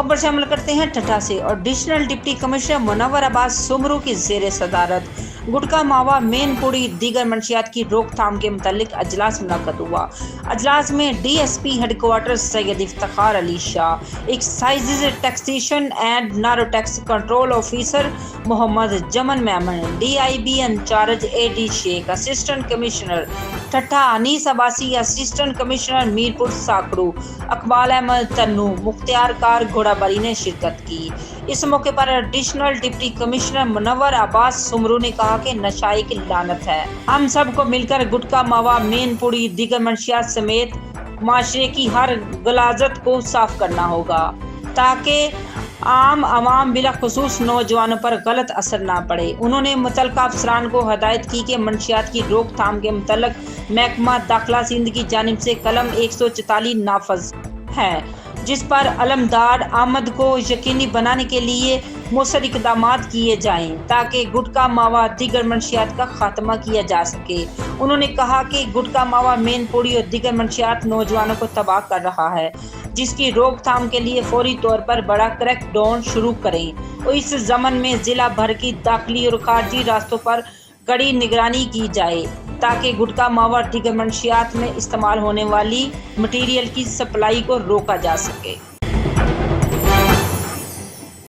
खबर से अमल करते हैं ठट्ठा से। और additional deputy commissioner Munawwar Abbas Soomro की जेर सदारत गुटखा मावा मेन पुड़ी दीगर मंशियात की रोकथाम के मुतालिक अजलास मुनक्कद हुआ। अजलास में DSP headquarter Syed Iftikhar Ali Shah, excise taxation and narcotics control officer Mohammad Zaman Memon, DIB in charge AD Shaikh, assistant commissioner Thatta Anees Abbasi, assistant commissioner Mirpur Sakro Iqbal Ahmed Tanno, मुख्तियार कार घोड़ाबरी ने शिरकत की। इस मौके पर additional deputy commissioner Munawwar Abbas Soomro ने कहा कि नशाई की लानत है, हम सबको मिलकर गुटखा मावा मेन पुड़ी दीगर मंशियात समेत माशरे की हर गलाजत को साफ करना होगा ताकि आम अवाम बिलाखुसूस नौजवानों पर गलत असर ना पड़े। उन्होंने मुतल्लिका अफसरान को हदायत की कि मंशियात की रोकथाम के मुतल्लिक महकमा दाखिला सिंध की जानिब से कलम 144 नाफज है, जिस पर अलमदार आमद को यकीनी बनाने के लिए मौसर इक़दामात किए जाएं ताकि गुटखा मावा दीगर मंशियात का खात्मा किया जा सके। उन्होंने कहा कि गुटखा मावा मेन पुड़ी और दीगर मंशियात नौजवानों को तबाह कर रहा है, जिसकी रोकथाम के लिए फौरी तौर पर बड़ा क्रैकडाउन शुरू करें और इस ज़मन में ज़िला भर की दाखिली और खारजी रास्तों पर कड़ी निगरानी की जाए ताकि गुटखा मावा और दीगर मंशियात में इस्तेमाल होने वाली मटीरियल की सप्लाई को रोका जा सके।